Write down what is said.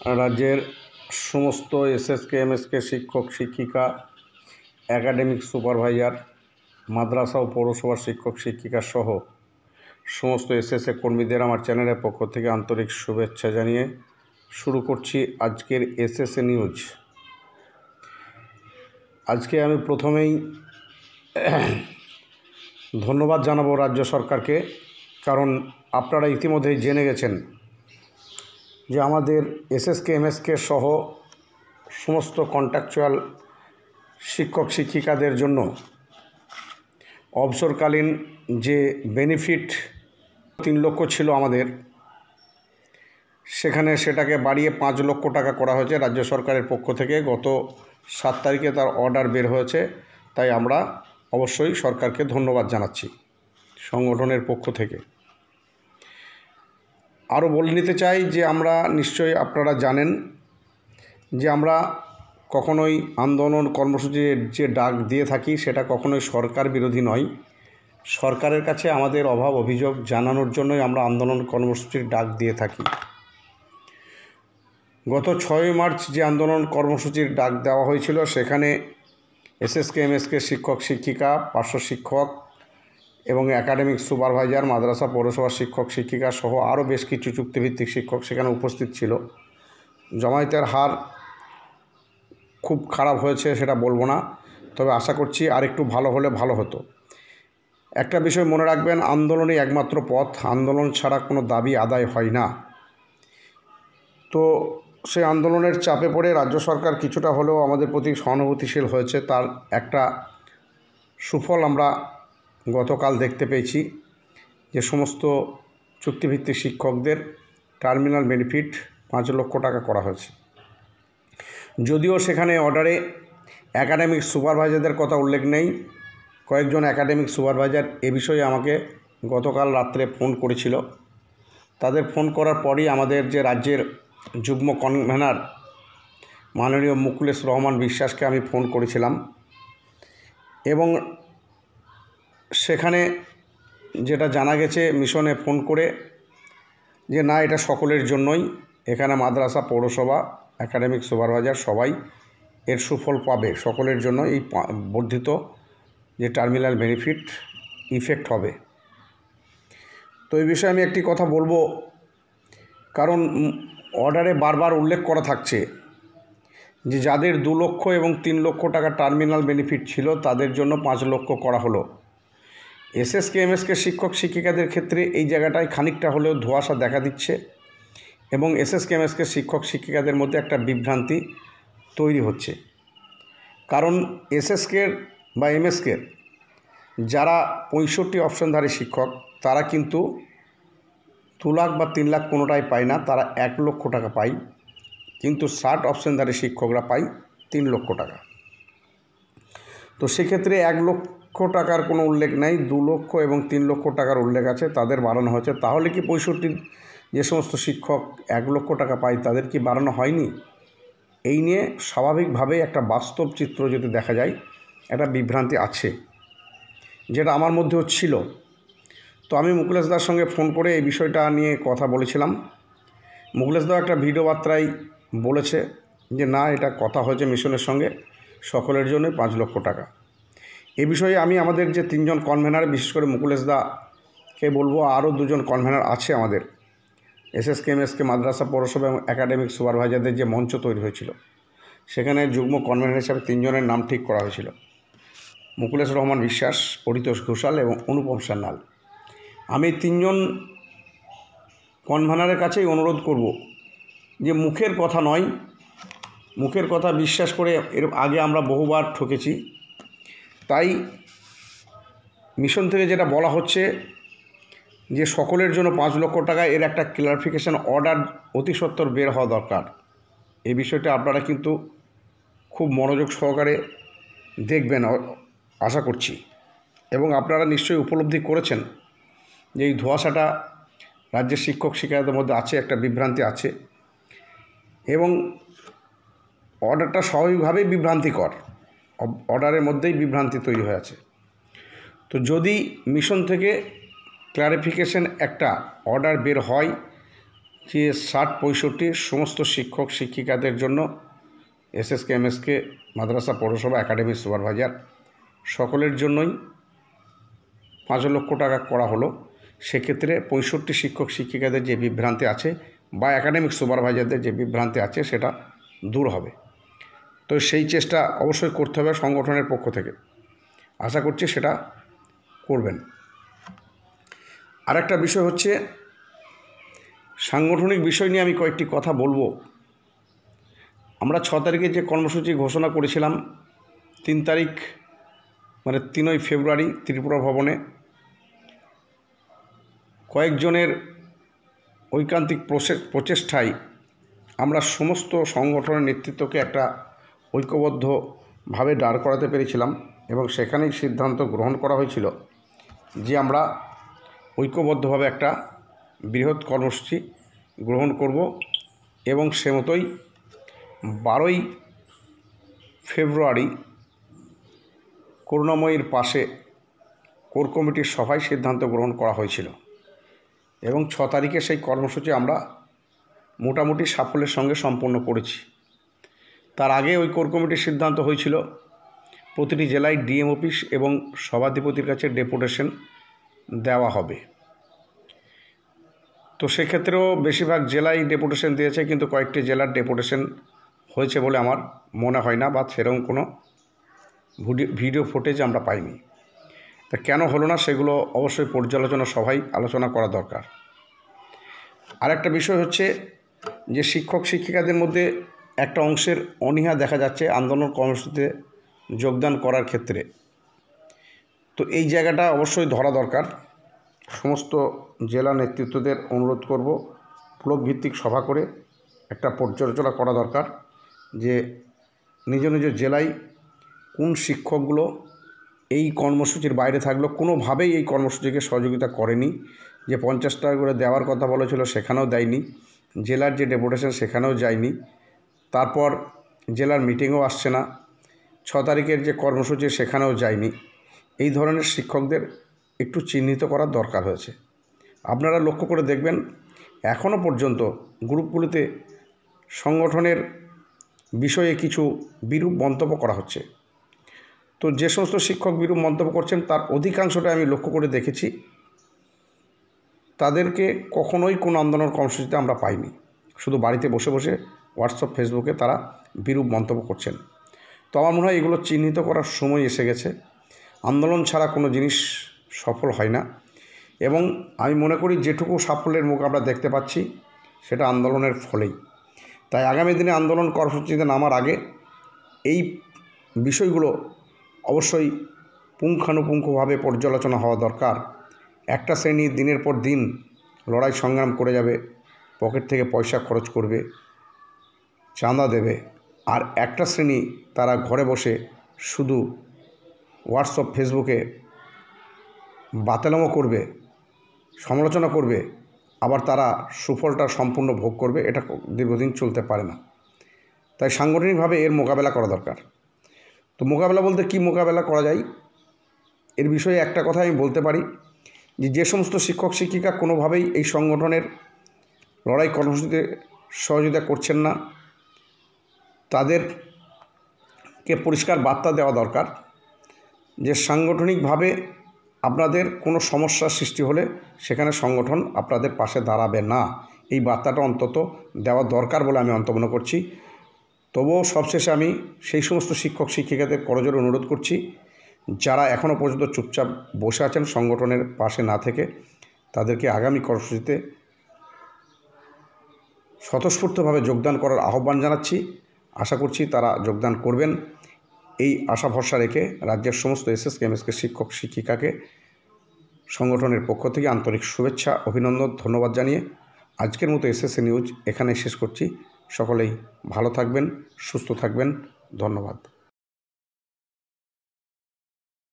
রাজ্যের সমস্ত SSK MSK শিক্ষক শিক্ষিকা, একাডেমিক সুপারভাইজার, মাদ্রাসা ও পৌরসভার শিক্ষক শিক্ষিকা সহ সমস্ত এসএসএ কর্মীদের আমার চ্যানেলের পক্ষ থেকে আন্তরিক শুভেচ্ছা জানিয়ে শুরু করছি আজকের এসএসএ নিউজ। আজকে আমি প্রথমেই ধন্যবাদ জানাবো রাজ্য সরকারকে, কারণ আপনারা ইতিমধ্যেই জেনে গেছেন যে আমাদের এসএসকে এমএসকে সহ সমস্ত কন্ট্রাকচুয়াল শিক্ষক শিক্ষিকাদের জন্য অবসরকালীন যে বেনিফিট 3 লক্ষ ছিল আমাদের, সেটাকে বাড়িয়ে 5 লক্ষ টাকা করা হয়েছে রাজ্য সরকারের পক্ষ থেকে। গত 7 তারিখে তার অর্ডার বের হয়েছে, তাই আমরা অবশ্যই সরকারকে ধন্যবাদ জানাচ্ছি সংগঠনের পক্ষ থেকে। আরও বলে নিতে চাই যে আমরা নিশ্চয়ই আপনারা জানেন যে আমরা কখনোই আন্দোলন কর্মসূচির যে ডাক দিয়ে থাকি সেটা কখনোই সরকার বিরোধী নয়। সরকারের কাছে আমাদের অভাব অভিযোগ জানানোর জন্যই আমরা আন্দোলন কর্মসূচির ডাক দিয়ে থাকি। গত 6 মার্চ যে আন্দোলন কর্মসূচির ডাক দেওয়া হয়েছিল, সেখানে এসএসকে এমএসকে শিক্ষক শিক্ষিকা, পার্শ্ব শিক্ষক এবং একাডেমিক সুপারভাইজার, মাদ্রাসা পৌরসভার শিক্ষক শিক্ষিকা সহ আরও বেশ কিছু চুক্তিভিত্তিক শিক্ষক সেখানে উপস্থিত ছিল। জমায়েতের হার খুব খারাপ হয়েছে সেটা বলবো না, তবে আশা করছি আরেকটু ভালো হলে ভালো হতো। একটা বিষয় মনে রাখবেন, আন্দোলনই একমাত্র পথ, আন্দোলন ছাড়া কোনো দাবি আদায় হয় না। তো সেই আন্দোলনের চাপে পড়ে রাজ্য সরকার কিছুটা হলেও আমাদের প্রতি সহানুভূতিশীল হয়েছে, তার একটা সুফল আমরা গতকাল দেখতে পেয়েছি যে সমস্ত চুক্তিভিত্তিক শিক্ষকদের টার্মিনাল বেনিফিট 5 লক্ষ টাকা করা হয়েছে। যদিও সেখানে অর্ডারে একাডেমিক সুপারভাইজারদের কথা উল্লেখ নেই। কয়েকজন একাডেমিক সুপারভাইজার এ বিষয়ে আমাকে গতকাল রাত্রে ফোন করেছিল। তাদের ফোন করার পরই আমাদের যে রাজ্যের যুগ্ম কনভেনার মাননীয় মুকুলেশ রহমান বিশ্বাসকে আমি ফোন করেছিলাম, এবং সেখানে যেটা জানা গেছে মিশনে ফোন করে যে না, এটা সকলের জন্যই, এখানে মাদ্রাসা পৌরসভা একাডেমিক সুপারভাইজার সবাই এর সুফল পাবে, সকলের জন্য এই বর্ধিত যে টার্মিনাল বেনিফিট ইফেক্ট হবে। তো এই বিষয়ে আমি একটি কথা বলবো, কারণ অর্ডারে বারবার উল্লেখ করা থাকছে যে যাদের 2 লক্ষ এবং 3 লক্ষ টাকা টার্মিনাল বেনিফিট ছিল তাদের জন্য 5 লক্ষ করা হলো। এসএসকে এমএসকে শিক্ষক শিক্ষিকাদের ক্ষেত্রে এই জায়গাটায় খানিকটা হলেও ধোঁয়াশা দেখা দিচ্ছে, এবং এসএসকে এমএসকে শিক্ষক শিক্ষিকাদের মধ্যে একটা বিভ্রান্তি তৈরি হচ্ছে। কারণ এসএসকের বা এমএসকের যারা 65 অপশনধারী শিক্ষক, তারা কিন্তু 2 লাখ বা 3 লাখ কোনোটাই পায় না, তারা 1 লক্ষ টাকা পায়। কিন্তু 60 অপশনধারী শিক্ষকরা পায় 3 লক্ষ টাকা। তো সেক্ষেত্রে 1 লক্ষ টাকার কোনো উল্লেখ নেই, 2 লক্ষ এবং 3 লক্ষ টাকার উল্লেখ আছে, তাদের বাড়ানো হয়েছে। তাহলে কি 65 যে সমস্ত শিক্ষক 1 লক্ষ টাকা পায় তাদের কি বাড়ানো হয়নি? এই নিয়ে স্বাভাবিকভাবেই একটা বাস্তব চিত্র যদি দেখা যায়, একটা বিভ্রান্তি আছে, যেটা আমার মধ্যেও ছিল। তো আমি মুকুলেশ দার সঙ্গে ফোন করে এই বিষয়টা নিয়ে কথা বলেছিলাম। মুকুলেশ দা একটা ভিডিও বার্তায় বলেছে যে না, এটা কথা হয়েছে মিশনের সঙ্গে, সকলের জন্যই 5 লক্ষ টাকা। এ বিষয়ে আমি আমাদের যে 3 জন কনভেনার, বিশেষ করে মুকুলেশ দাকে বলবো, আরও 2 জন কনভেনার আছে আমাদের এসএসকে এমএসকে মাদ্রাসা পৌরসভা এবং একাডেমিক সুপারভাইজারদের যে মঞ্চ তৈরি হয়েছিল, সেখানে যুগ্ম কনভেনার হিসাবে 3 জনের নাম ঠিক করা হয়েছিল: মুকুলেশ রহমান বিশ্বাস, পরিতোষ ঘোষাল এবং অনুপম সান্যাল। আমি 3 জন কনভেনারের কাছেই অনুরোধ করব যে মুখের কথা নয়, মুখের কথা বিশ্বাস করে এর আগে আমরা বহুবার ঠকেছি। তাই মিশন থেকে যেটা বলা হচ্ছে যে সকলের জন্য 5 লক্ষ টাকা, এর একটা ক্লারিফিকেশন অর্ডার অতি সত্বর বের হওয়া দরকার। এই বিষয়টা আপনারা কিন্তু খুব মনোযোগ সহকারে দেখবেন আশা করছি, এবং আপনারা নিশ্চয়ই উপলব্ধি করেছেন যে এই ধোঁয়াশাটা রাজ্যের শিক্ষক শিক্ষিকাদের মধ্যে আছে, একটা বিভ্রান্তি আছে, এবং অর্ডারটা স্বাভাবিকভাবেই বিভ্রান্তিকর, অর্ডারের মধ্যেই বিভ্রান্তি তৈরি হয়ে আছে। তো যদি মিশন থেকে ক্লারিফিকেশন একটা অর্ডার বের হয়, যে 60-65 সমস্ত শিক্ষক শিক্ষিকাদের জন্য এসএসকে এমএসকে মাদ্রাসা পৌরসভা একাডেমি সুপারভাইজার সকলের জন্যই 5 লক্ষ টাকা করা হলো। সেক্ষেত্রে 65 শিক্ষক শিক্ষিকাদের যে বিভ্রান্তি আছে বা একাডেমিক সুপারভাইজারদের যে বিভ্রান্তি আছে সেটা দূর হবে। তো সেই চেষ্টা অবশ্যই করতে হবে সংগঠনের পক্ষ থেকে। আশা করছি সেটা করবেন। আরেকটা বিষয় হচ্ছে সাংগঠনিক বিষয় নিয়ে আমি কয়েকটি কথা বলবো। আমরা 6 তারিখে যে কর্মসূচি ঘোষণা করেছিলাম, 3 তারিখ মানে 3 ফেব্রুয়ারি ত্রিপুরা ভবনে কয়েকজনের ঐকান্তিক প্রচেষ্টায় আমরা সমস্ত সংগঠনের নেতৃত্বকে একটা ঐক্যবদ্ধভাবে দাঁড় করাতে পেরেছিলাম এবং সেখানেই সিদ্ধান্ত গ্রহণ করা হয়েছিল যে আমরা ঐক্যবদ্ধভাবে একটা বৃহৎ কর্মসূচি গ্রহণ করব এবং সে মতোই 12 ফেব্রুয়ারি করুণাময়ীর পাশে কোর কমিটির সভায় সিদ্ধান্ত গ্রহণ করা হয়েছিল এবং 6 তারিখে সেই কর্মসূচি আমরা মোটামুটি সাফল্যের সঙ্গে সম্পন্ন করেছি। তার আগে ওই কোর কমিটির সিদ্ধান্ত হয়েছিল প্রতিটি জেলায় ডিএম অফিস এবং সভাধিপতির কাছে ডেপুটেশন দেওয়া হবে। তো সেক্ষেত্রেও বেশিরভাগ জেলায় ডেপুটেশন দিয়েছে, কিন্তু কয়েকটি জেলার ডেপুটেশন হয়েছে বলে আমার মনে হয় না, বা সেরকম কোনো ভিডিও ফুটেজ আমরা পাইনি। তা কেন হলো না সেগুলো অবশ্যই পর্যালোচনা সভায় আলোচনা করা দরকার। আরেকটা বিষয় হচ্ছে যে শিক্ষক শিক্ষিকাদের মধ্যে একটা অংশের অনীহা দেখা যাচ্ছে আন্দোলন কর্মসূচিতে যোগদান করার ক্ষেত্রে। তো এই জায়গাটা অবশ্যই ধরা দরকার। সমস্ত জেলা নেতৃত্বদের অনুরোধ করব ব্লক ভিত্তিক সভা করে একটা পর্যালোচনা করা দরকার যে নিজ নিজ জেলায় কোন শিক্ষকগুলো এই কর্মসূচির বাইরে থাকলো, কোনোভাবেই এই কর্মসূচিকে সহযোগিতা করেনি। যে 50 টাকা করে দেওয়ার কথা বলেছিল সেখানেও দেয়নি, জেলার যে ডেপুটেশন সেখানেও যায়নি, তারপর জেলার মিটিংও আসছে না, 6 তারিখের যে কর্মসূচি সেখানেও যায়নি। এই ধরনের শিক্ষকদের একটু চিহ্নিত করার দরকার হয়েছে। আপনারা লক্ষ্য করে দেখবেন এখনও পর্যন্ত গ্রুপগুলিতে সংগঠনের বিষয়ে কিছু বিরূপ মন্তব্য করা হচ্ছে। তো যে সমস্ত শিক্ষক বিরূপ মন্তব্য করছেন তার অধিকাংশটা আমি লক্ষ্য করে দেখেছি, তাদেরকে কখনোই কোনো আন্দোলন কর্মসূচিতে আমরা পাইনি। শুধু বাড়িতে বসে বসে হোয়াটসঅ্যাপ ফেসবুকে তারা বিরূপ মন্তব্য করছেন। তো আমার মনে হয় এগুলো চিহ্নিত করার সময় এসে গেছে। আন্দোলন ছাড়া কোনো জিনিস সফল হয় না এবং আমি মনে করি যেটুকু সাফল্যের মুখ আমরা দেখতে পাচ্ছি সেটা আন্দোলনের ফলেই। তাই আগামী দিনে আন্দোলন কর্মসূচিতে নামার আগে এই বিষয়গুলো অবশ্যই পুঙ্খানুপুঙ্খভাবে পর্যালোচনা হওয়া দরকার। একটা শ্রেণী দিনের পর দিন লড়াই সংগ্রাম করে যাবে, পকেট থেকে পয়সা খরচ করবে, চাঁদা দেবে, আর একটা শ্রেণী তারা ঘরে বসে শুধু হোয়াটসঅ্যাপ ফেসবুকে বাতেলামো করবে, সমালোচনা করবে, আবার তারা সুফলটা সম্পূর্ণ ভোগ করবে। এটা দীর্ঘদিন চলতে পারে না। তাই সাংগঠনিকভাবে এর মোকাবেলা করা দরকার। তো মোকাবেলা বলতে কি মোকাবেলা করা যায়, এর বিষয়ে একটা কথা আমি বলতে পারি যে সমস্ত শিক্ষক শিক্ষিকা কোনোভাবেই এই সংগঠনের লড়াই কর্মসূচিতে সহযোগিতা করছেন না, তাদেরকে পরিষ্কার বার্তা দেওয়া দরকার যে সাংগঠনিকভাবে আপনাদের কোনো সমস্যার সৃষ্টি হলে সেখানে সংগঠন আপনাদের পাশে দাঁড়াবে না। এই বার্তাটা অন্তত দেওয়া দরকার বলে আমি মনে করছি। তবুও সবশেষে আমি সেই সমস্ত শিক্ষক শিক্ষিকাদের করজোড়ে অনুরোধ করছি যারা এখনও পর্যন্ত চুপচাপ বসে আছেন সংগঠনের পাশে না থেকে, তাদেরকে আগামী কর্মসূচিতে স্বতঃস্ফূর্তভাবে যোগদান করার আহ্বান জানাচ্ছি। আশা করছি তারা যোগদান করবেন। এই আশা ভরসা রেখে রাজ্যের সমস্ত এসএসকে এমএসকে শিক্ষক শিক্ষিকাকে সংগঠনের পক্ষ থেকে আন্তরিক শুভেচ্ছা, অভিনন্দন, ধন্যবাদ জানিয়ে আজকের মতো এসএসসি নিউজ এখানে শেষ করছি। সকলেই ভালো থাকবেন, সুস্থ থাকবেন। ধন্যবাদ।